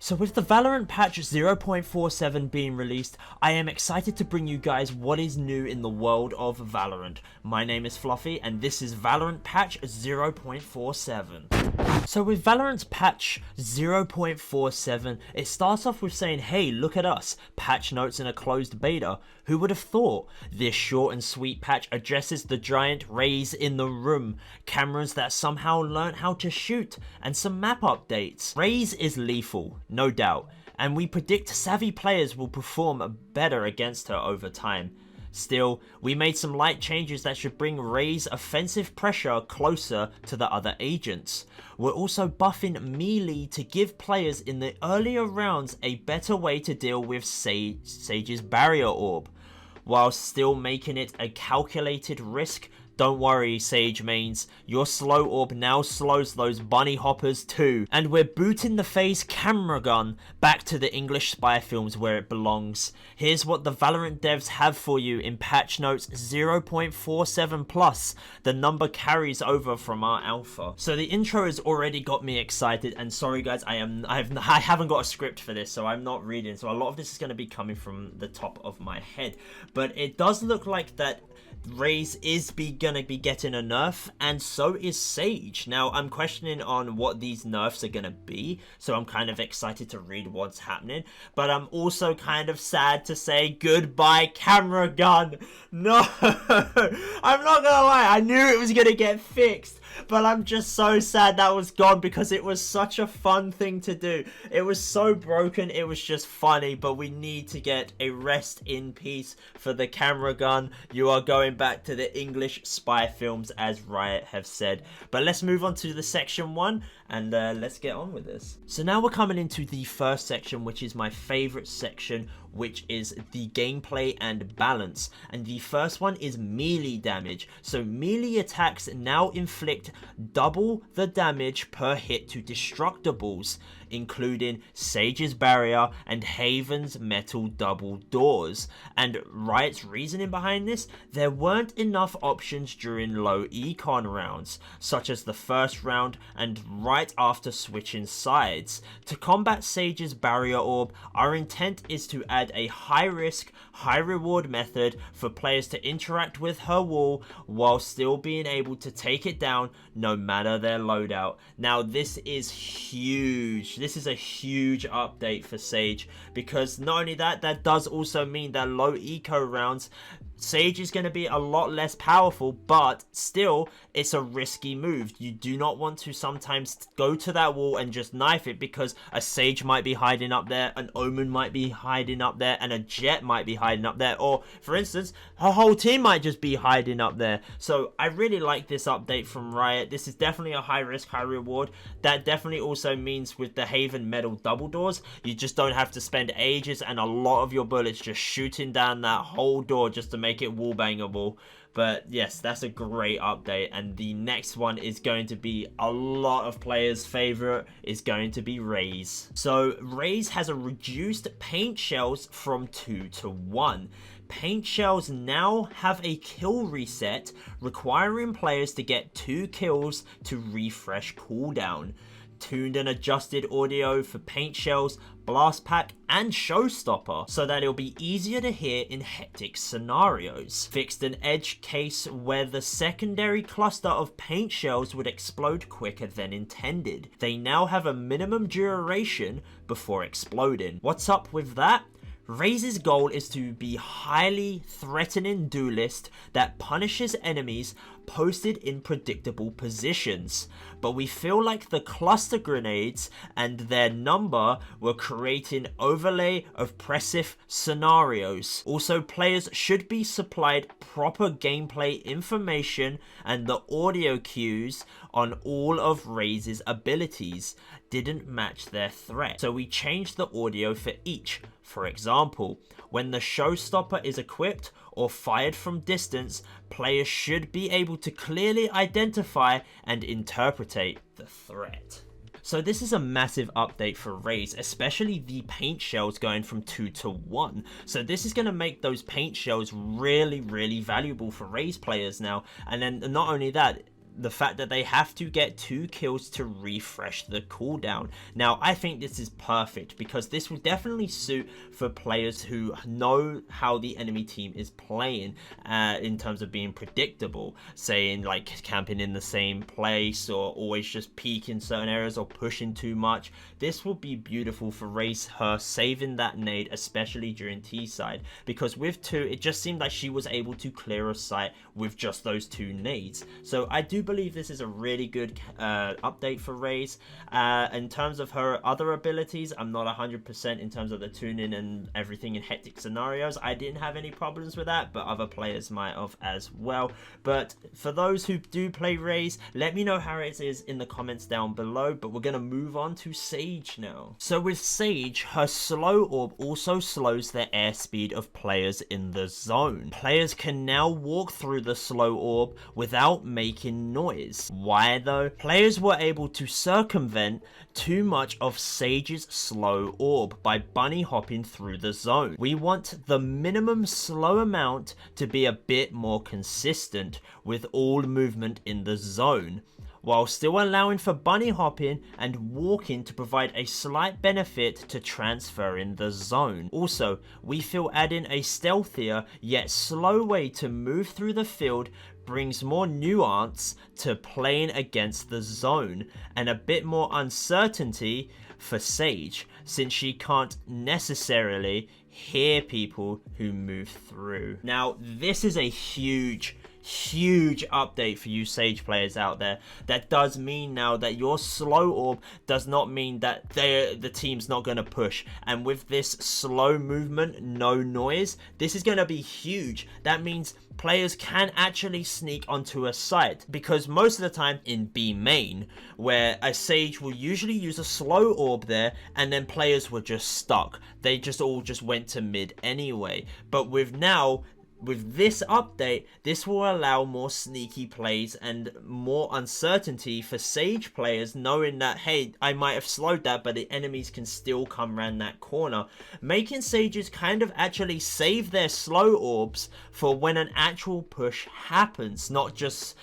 So with the Valorant patch 0.47 being released, I am excited to bring you guys what is new in the world of Valorant. My name is Fluffy and this is Valorant patch 0.47. So with Valorant's patch 0.47, it starts off with saying, hey, look at us, patch notes in a closed beta. Who would have thought? This short and sweet patch addresses the giant Raze in the room, cameras that somehow learnt how to shoot, and some map updates. Raze is lethal, no doubt, and we predict savvy players will perform better against her over time. Still, we made some light changes that should bring Raze offensive pressure closer to the other agents. We're also buffing melee to give players in the earlier rounds a better way to deal with Sage's barrier orb, while still making it a calculated risk. Don't worry, Sage mains, your slow orb now slows those bunny hoppers too. And we're booting the FaZe camera gun back to the English spy films where it belongs. Here's what the Valorant devs have for you in patch notes 0.47 plus. The number carries over from our alpha. So the intro has already got me excited, and sorry guys, I haven't got a script for this, so I'm not reading. So a lot of this is going to be coming from the top of my head. But it does look like that Raze is gonna be getting a nerf, and so is Sage. Now I'm questioning on what these nerfs are gonna be, so I'm kind of excited to read what's happening, but I'm also kind of sad to say goodbye camera gun. No, I'm not gonna lie, I knew it was gonna get fixed, but I'm just so sad that was gone because it was such a fun thing to do. It was so broken, it was just funny, but we need to get a rest in peace for the camera gun. You are going back to the English spy films, as Riot have said. But let's move on to the section 1 and let's get on with this. So now we're coming into the first section, which is my favorite section, which is the gameplay and balance. And the first one is melee damage. So melee attacks now inflict double the damage per hit to destructibles, including Sage's barrier and Haven's metal double doors. And Riot's reasoning behind this: there weren't enough options during low econ rounds, such as the first round and right after switching sides. To combat Sage's barrier orb, our intent is to add a high risk, high reward method for players to interact with her wall while still being able to take it down no matter their loadout. Now this is huge. This is a huge update for Sage, because not only that does also mean that low eco rounds, Sage is going to be a lot less powerful, but still it's a risky move. You do not want to sometimes go to that wall and just knife it, because a Sage might be hiding up there, an Omen might be hiding up there, and a Jet might be hiding up there, or for instance her whole team might just be hiding up there. So I really like this update from Riot. This is definitely a high risk, high reward. That definitely also means with the Haven metal double doors, you just don't have to spend ages and a lot of your bullets just shooting down that whole door just to make it wall bangable. But yes, that's a great update, and the next one is going to be a lot of players' favorite, is going to be Raze. So Raze has a reduced paint shells from 2 to 1. Paint shells now have a kill reset, requiring players to get 2 kills to refresh cooldown. Tuned and adjusted audio for paint shells, blast pack, and showstopper, so that it'll be easier to hear in hectic scenarios. Fixed an edge case where the secondary cluster of paint shells would explode quicker than intended. They now have a minimum duration before exploding. What's up with that? Raze's goal is to be highly threatening duelist that punishes enemies posted in predictable positions, but we feel like the cluster grenades and their number were creating overlay oppressive scenarios. Also, players should be supplied proper gameplay information, and the audio cues on all of Raze's abilities didn't match their threat, so we changed the audio for each. For example, when the showstopper is equipped or fired from distance, players should be able to clearly identify and interpretate the threat. So this is a massive update for Raze, especially the paint shells going from 2 to 1. So this is going to make those paint shells really, really valuable for Raze players now. And then not only that, the fact that they have to get 2 kills to refresh the cooldown. Now, I think this is perfect because this will definitely suit for players who know how the enemy team is playing in terms of being predictable, saying like camping in the same place or always just peek in certain areas or pushing too much. This will be beautiful for Raze, her saving that nade, especially during T-side, because with 2, it just seemed like she was able to clear a site with just those 2 nades. So I do believe this is a really good update for Raze. In terms of her other abilities, I'm not 100% in terms of the tuning and everything in hectic scenarios. I didn't have any problems with that, but other players might have as well. But for those who do play Raze, let me know how it is in the comments down below. But we're going to move on to Sage now. So with Sage, her slow orb also slows the airspeed of players in the zone. Players can now walk through the slow orb without making noise. Why though? Players were able to circumvent too much of Sage's slow orb by bunny hopping through the zone. We want the minimum slow amount to be a bit more consistent with all movement in the zone, while still allowing for bunny hopping and walking to provide a slight benefit to transfer in the zone. Also, we feel adding a stealthier yet slow way to move through the field brings more nuance to playing against the zone and a bit more uncertainty for Sage, since she can't necessarily hear people who move through. Now, this is a huge update for you Sage players out there. That does mean now that your slow orb does not mean that the team's not going to push, and with this slow movement, no noise, this is going to be huge. That means players can actually sneak onto a site, because most of the time in B main, where a Sage will usually use a slow orb there and then players were just stuck, they just all went to mid anyway. But with this update, this will allow more sneaky plays and more uncertainty for Sage players, knowing that, hey, I might have slowed that, but the enemies can still come around that corner, making Sages kind of actually save their slow orbs for when an actual push happens, not just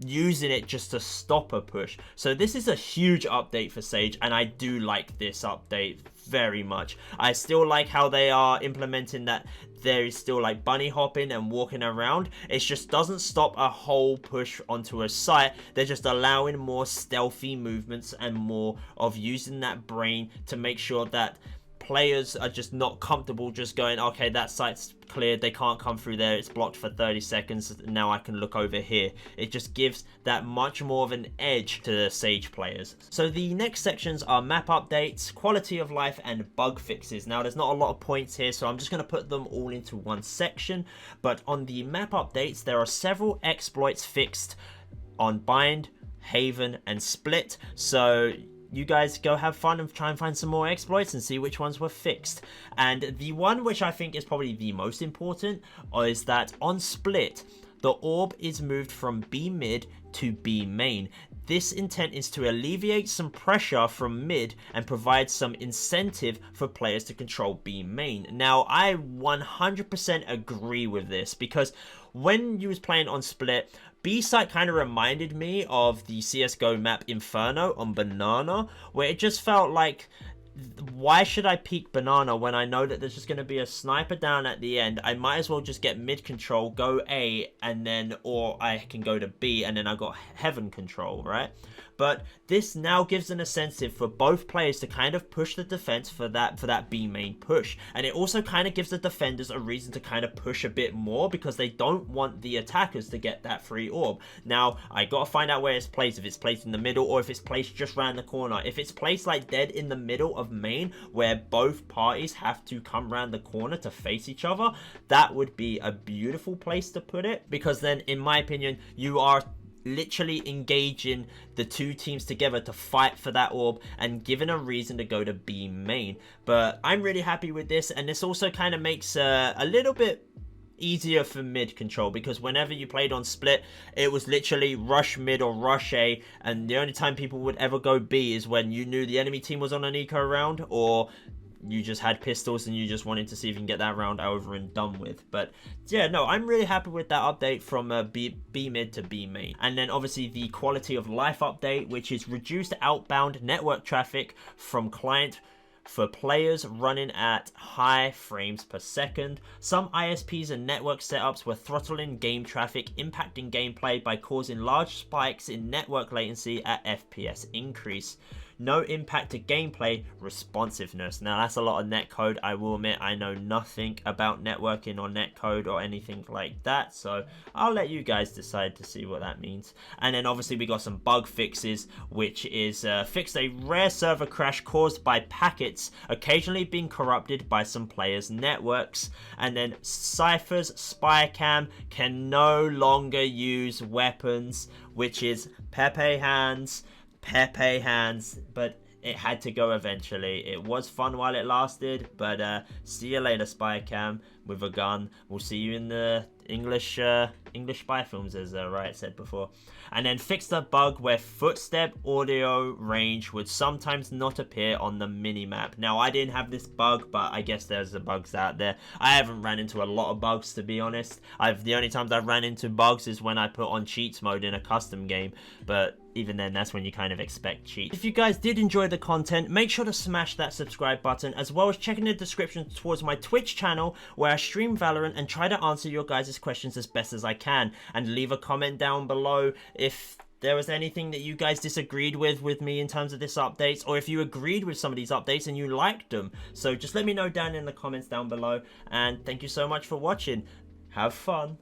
using it just to stop a push. So this is a huge update for Sage, and I do like this update very much. I still like how they are implementing that there is still like bunny hopping and walking around. It just doesn't stop a whole push onto a site. They're just allowing more stealthy movements and more of using that brain to make sure that players are just not comfortable just going, okay, that site's cleared, they can't come through there, it's blocked for 30 seconds, now I can look over here. It just gives that much more of an edge to the Sage players. So the next sections are map updates, quality of life, and bug fixes. Now there's not a lot of points here, so I'm just going to put them all into one section. But on the map updates, there are several exploits fixed on Bind, Haven, and Split. So you guys go have fun and try and find some more exploits and see which ones were fixed. And the one which I think is probably the most important is that on Split, the orb is moved from B mid to B main. This intent is to alleviate some pressure from mid and provide some incentive for players to control B main. Now, I 100% agree with this, because when you was playing on Split, B site kind of reminded me of the CSGO map Inferno on Banana, where it just felt like, why should I peek Banana when I know that there's just going to be a sniper down at the end? I might as well just get mid control, go A, and then, or I can go to B, and then I got heaven control, right? But this now gives an incentive for both players to kind of push the defense for that B main push. And it also kind of gives the defenders a reason to kind of push a bit more, because they don't want the attackers to get that free orb. Now, I gotta find out where it's placed, if it's placed in the middle or if it's placed just around the corner. If it's placed like dead in the middle of main, where both parties have to come around the corner to face each other, that would be a beautiful place to put it, because then, in my opinion, you are literally engaging the two teams together to fight for that orb and given a reason to go to B main. But I'm really happy with this, and this also kind of makes a little bit easier for mid control, because whenever you played on Split, it was literally rush mid or rush A, and the only time people would ever go B is when you knew the enemy team was on an eco round, or you just had pistols and you just wanted to see if you can get that round over and done with. But yeah, no, I'm really happy with that update from B mid to B main. And then obviously the quality of life update, which is reduced outbound network traffic from client for players running at high frames per second. Some ISPs and network setups were throttling game traffic, impacting gameplay by causing large spikes in network latency at FPS increase. No impact to gameplay responsiveness. Now that's a lot of netcode. I will admit I know nothing about networking or netcode or anything like that, so I'll let you guys decide to see what that means. And then obviously we got some bug fixes, which is fixed a rare server crash caused by packets occasionally being corrupted by some players' networks. And then Cypher's spy cam can no longer use weapons, which is Pepe hands, but it had to go eventually. It was fun while it lasted, but see you later, spy cam with a gun. We'll see you in the English spy films, as Riot said before. And then fix the bug where footstep audio range would sometimes not appear on the minimap. Now I didn't have this bug, but I guess there's the bugs out there. I haven't ran into a lot of bugs, to be honest. The only times I've ran into bugs is when I put on cheats mode in a custom game, but even then, that's when you kind of expect cheats. If you guys did enjoy the content, make sure to smash that subscribe button, as well as checking the description towards my Twitch channel, where I stream Valorant and try to answer your guys' questions as best as I can. And leave a comment down below if there was anything that you guys disagreed with me in terms of this update, or if you agreed with some of these updates and you liked them. So just let me know down in the comments down below, and thank you so much for watching. Have fun.